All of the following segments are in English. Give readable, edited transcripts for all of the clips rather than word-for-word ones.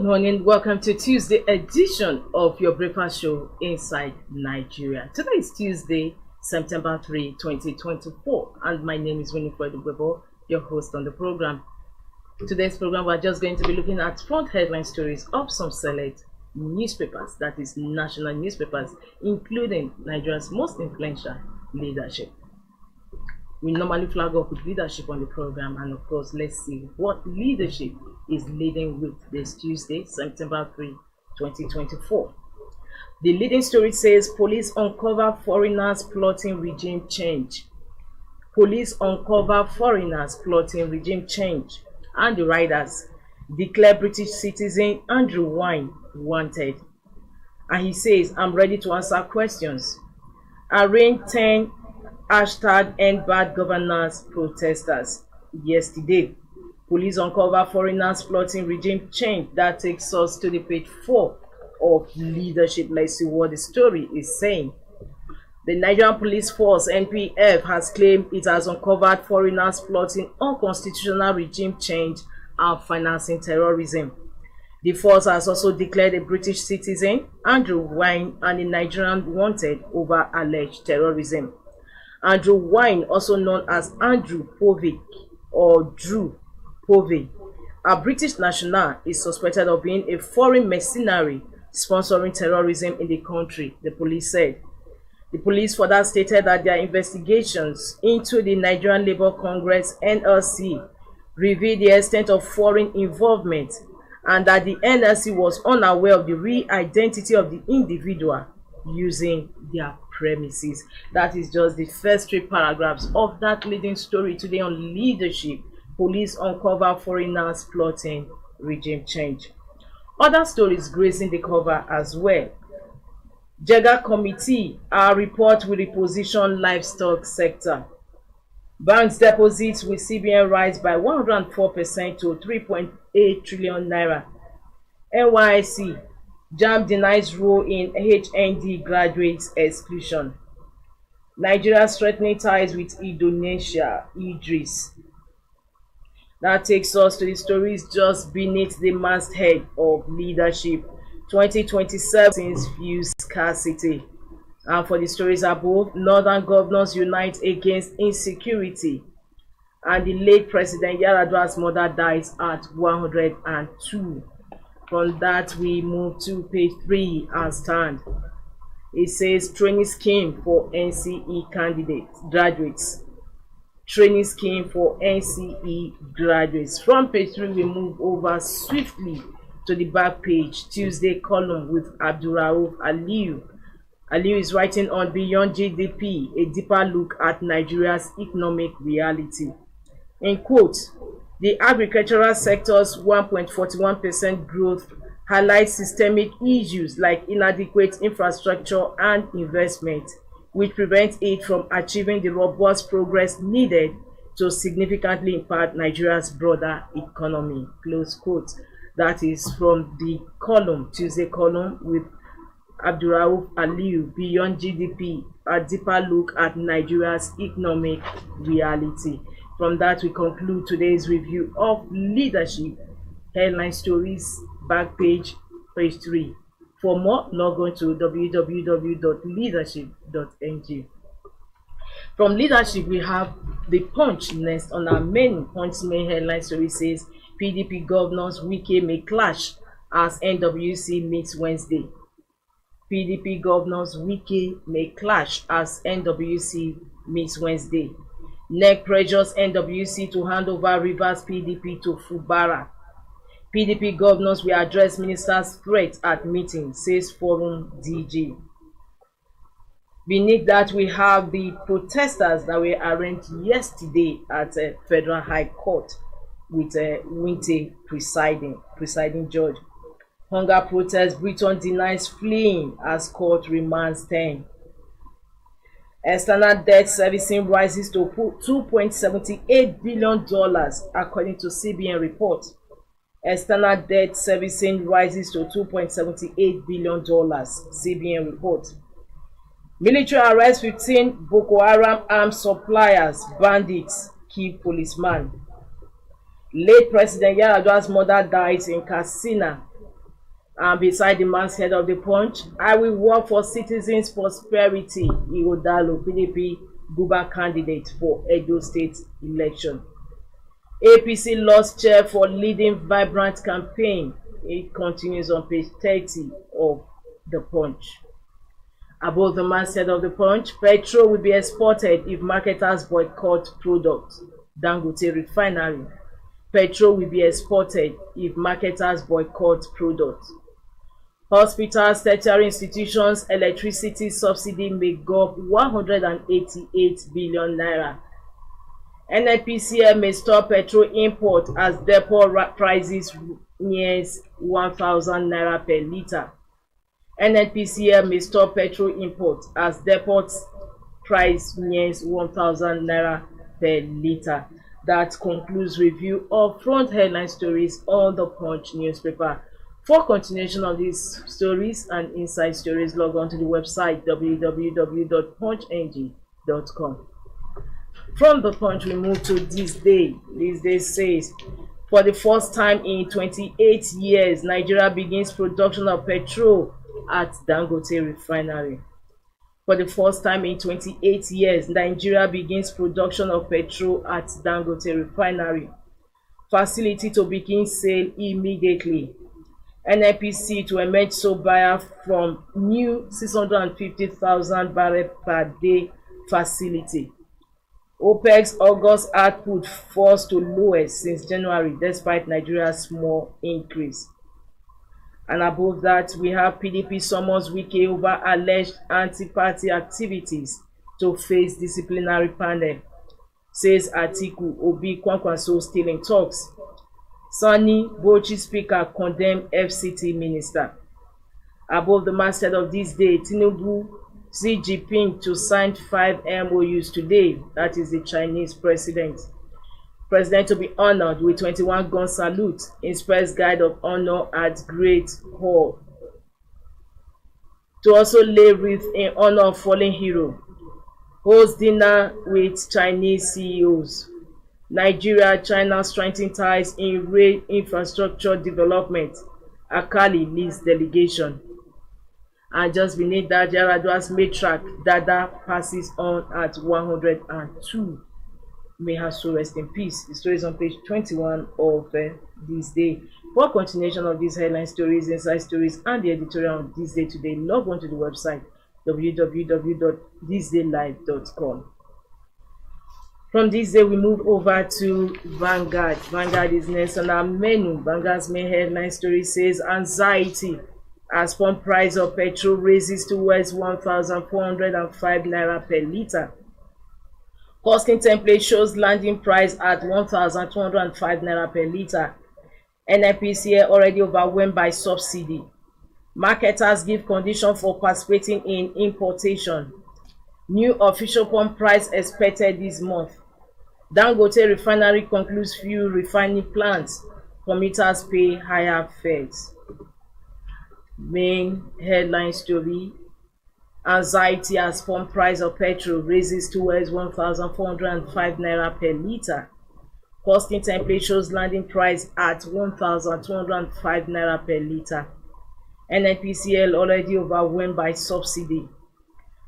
morning. Welcome to Tuesday edition of your breakfast show Inside Nigeria. Today is Tuesday, September 3, 2024, and my name is Winifred Webo, your host on the program. Today's program, we're just going to be looking at front headline stories of some select newspapers, that is national newspapers, including Nigeria's most influential leadership. We normally flag up with leadership on the program, and of course, let's see what leadership is leading with this Tuesday, September 3, 2024. The leading story says police uncover foreigners plotting regime change. Police uncover foreigners plotting regime change, and the riders declare British citizen Andrew Wine wanted. And he says, I'm ready to answer questions. Arraign 10 #end bad governance protesters. Yesterday, police uncover foreigners plotting regime change. That takes us to the page 4 of leadership. Let's see what the story is saying. The Nigerian Police Force (NPF) has claimed it has uncovered foreigners plotting unconstitutional regime change and financing terrorism. The force has also declared a British citizen, Andrew Wine, and a Nigerian wanted over alleged terrorism. Andrew Wine, also known as Andrew Povey or Drew Povey, a British national, is suspected of being a foreign mercenary sponsoring terrorism in the country, the police said. The police further stated that their investigations into the Nigerian Labour Congress (NLC) revealed the extent of foreign involvement and that the NLC was unaware of the real identity of the individual using their premises. That is just the first 3 paragraphs of that leading story today on leadership. Police uncover foreigners plotting regime change. Other stories gracing the cover as well. Jega Committee, our report will reposition livestock sector. Banks deposits with CBN rise by 104% to 3.8 trillion naira. NYSC, JAMB denies role in HND graduates exclusion. Nigeria strengthening ties with Indonesia, Idris. That takes us to the stories just beneath the masthead of leadership. 2027 views scarcity. And for the stories above, Northern governors unite against insecurity. And the late President Yaradua's mother dies at 102. From that, we move to page 3 and stand. It says training scheme for NCE graduates. Training scheme for NCE graduates. From page 3, we move over swiftly to the back page. Tuesday column with Abdurrauf Aliyu. Aliyu is writing on Beyond GDP, a deeper look at Nigeria's economic reality. In quotes, the agricultural sector's 1.41% growth highlights systemic issues like inadequate infrastructure and investment, which prevent it from achieving the robust progress needed to significantly impact Nigeria's broader economy. Close quote. That is from the column, Tuesday column with Abdurrauf Aliyu, Beyond GDP, a deeper look at Nigeria's economic reality. From that, we conclude today's review of leadership. Headline stories, back page, page 3. For more, log on to www.leadership.ng. From leadership, we have the Punch next on our main Punch main headline story says PDP governors Wike may clash as NWC meets Wednesday. PDP governors Wike may clash as NWC meets Wednesday. NEC pressures NWC to hand over Rivers PDP to Fubara. PDP governors will address ministers' threat at meeting, says Forum DG. Beneath that, we have the protesters that were arraigned yesterday at Federal High Court with Winte presiding judge. Hunger protest, Britain denies fleeing as court remands 10. External debt servicing rises to $2.78 billion according to CBN report. External debt servicing rises to $2.78 billion, CBN report. Military arrests 15 Boko Haram arms suppliers, bandits, kill policeman. Late President Yaradua's mother dies in Katsina. And beside the masthead of the Punch, I will work for citizens' prosperity. Igodalo, PDP Guba candidate for Edo State election. APC lost chair for leading vibrant campaign. It continues on page 30 of the Punch. Above the masthead of the Punch, petrol will be exported if marketers boycott products. Dangote refinery. Petrol will be exported if marketers boycott products. Hospitals, tertiary institutions, electricity subsidy may go up 188 billion naira. NNPCL may stop petrol import as depot prices nears 1,000 naira per litre. NNPCL may stop petrol import as depot price nears 1,000 naira per litre. That concludes review of front headline stories on the Punch newspaper. For continuation of these stories and inside stories, log on to the website www.punchng.com. From the Punch, we move to this day. This day says, for the first time in 28 years, Nigeria begins production of petrol at Dangote refinery. For the first time in 28 years, Nigeria begins production of petrol at Dangote refinery. Facility to begin sale immediately. NNPC to emerge sole buyer from new 650,000 barrel per day facility. OPEC's August output falls to lowest since January despite Nigeria's small increase. And above that, we have PDP summons Wike over alleged anti-party activities to face disciplinary panel, says Atiku. Obi Kwankwaso still in talks. Sani Bochi speaker condemn FCT minister. Above the masthead of this day, Tinubu Xi Jinping to sign 5 MOUs today. That is the Chinese president. President to be honored with 21 gun salute. Express guide of honor at Great Hall. To also lay wreath in honor of fallen hero. Host dinner with Chinese CEOs. Nigeria, China strengthen ties in rail infrastructure development. Akali leads delegation. And just beneath that, Yaradua's matriarch Dada passes on at 102. May her soul rest in peace. The story is on page 21 of this day. For continuation of these headline stories, inside stories, and the editorial on This Day Today, log on to the website www.thisdaylive.com. From this day, we move over to Vanguard. Vanguard is next on our menu. Vanguard's main headline story says, anxiety as pump price of petrol raises towards 1,405 naira per litre. Costing template shows landing price at 1,205 naira per litre. NNPCL already overwhelmed by subsidy. Marketers give condition for participating in importation. New official pump price expected this month. Dangote refinery concludes few refining plants. Commuters pay higher fares. Main headline story: anxiety as pump price of petrol raises towards 1,405 naira per litre. Costing template shows landing price at 1,205 naira per litre. NNPCL already overwhelmed by subsidy.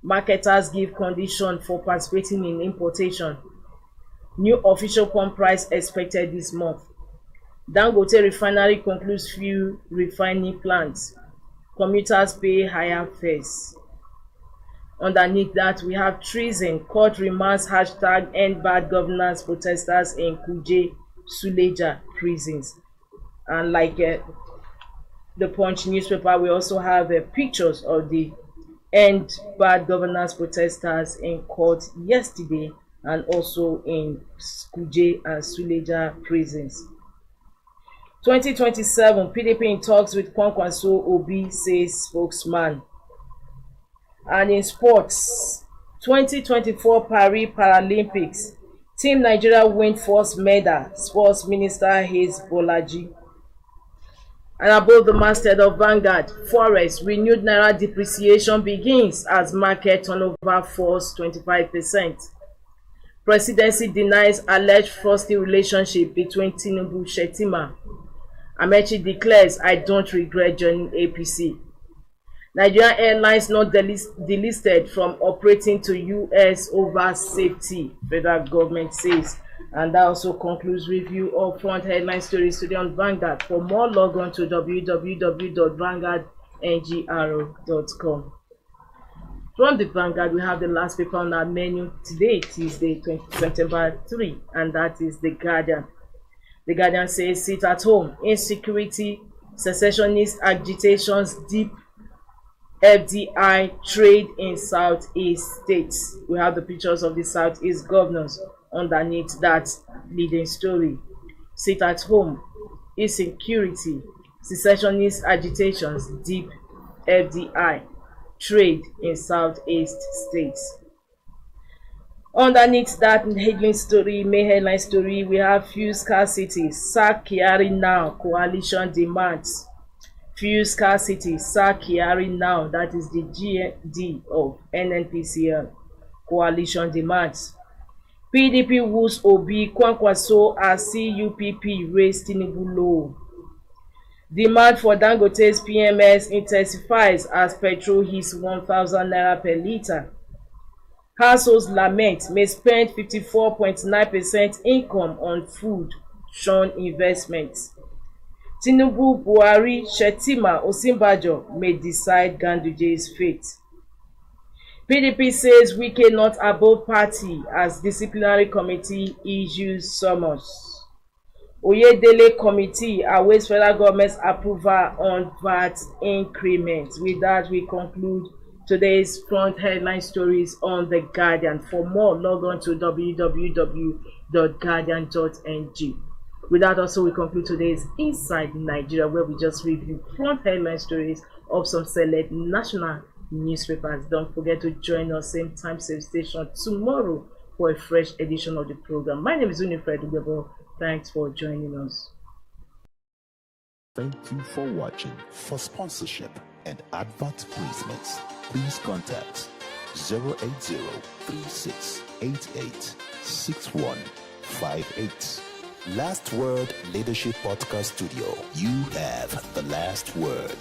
Marketers give condition for participating in importation. New official pump price expected this month. Dangote refinery concludes few refining plants. Commuters pay higher fares. Underneath that, we have treason. Court remands hashtag end bad governance protesters in Kuje, Suleja prisons. And like the Punch newspaper, we also have pictures of the end bad governance protesters in court yesterday and also in Kuje and Suleja prisons. 2027, PDP in talks with Kwankwaso, Obi says spokesman. And in sports, 2024 Paris Paralympics, Team Nigeria win first medal, Sports Minister Hayes Bolaji. And above the masthead of Vanguard, Forex, renewed naira depreciation begins as market turnover falls 25%. Presidency denies alleged frosty relationship between Tinubu Shetima. Amechi declares, I don't regret joining APC. Nigerian Airlines not delisted from operating to US over safety, federal government says. And that also concludes review of front headline stories today on Vanguard. For more, log on to www.vanguardngro.com. From the Vanguard, we have the last paper on our menu today, Tuesday, September 3, and that is The Guardian. The Guardian says, sit at home, insecurity, secessionist agitations deep FDI trade in Southeast states. We have the pictures of the Southeast governors underneath that leading story. Sit at home, insecurity, secessionist agitations deep FDI trade in Southeast states. Underneath that headline story, main headline story, we have fuel scarcity, sack Kyari now, coalition demands. Fuel scarcity, sack Kyari now, that is the GD of NNPCL, coalition demands. PDP woos Obi, Kwankwaso as CUPP raise Tinubu low. Demand for Dangote's PMS intensifies as petrol hits 1,000 naira per litre. Households lament may spend 54.9% income on food, shun investments. Tinubu, Buhari, Shettima, Osinbajo may decide Ganduje's fate. PDP says Wike not above party as disciplinary committee issues summons. Oyedele committee awaits federal government's approval on VAT increments. With that, we conclude today's front headline stories on The Guardian. For more, log on to www.guardian.ng. With that, also, we conclude today's Inside Nigeria, where we just review front headline stories of some select national newspapers. Don't forget to join us same time, same station tomorrow for a fresh edition of the program. My name is Winifred Ubebo. Thanks for joining us. Thank you for watching. For sponsorship and advert placements, please contact 080-3688-6158. Last Word Leadership Podcast Studio. You have the last word.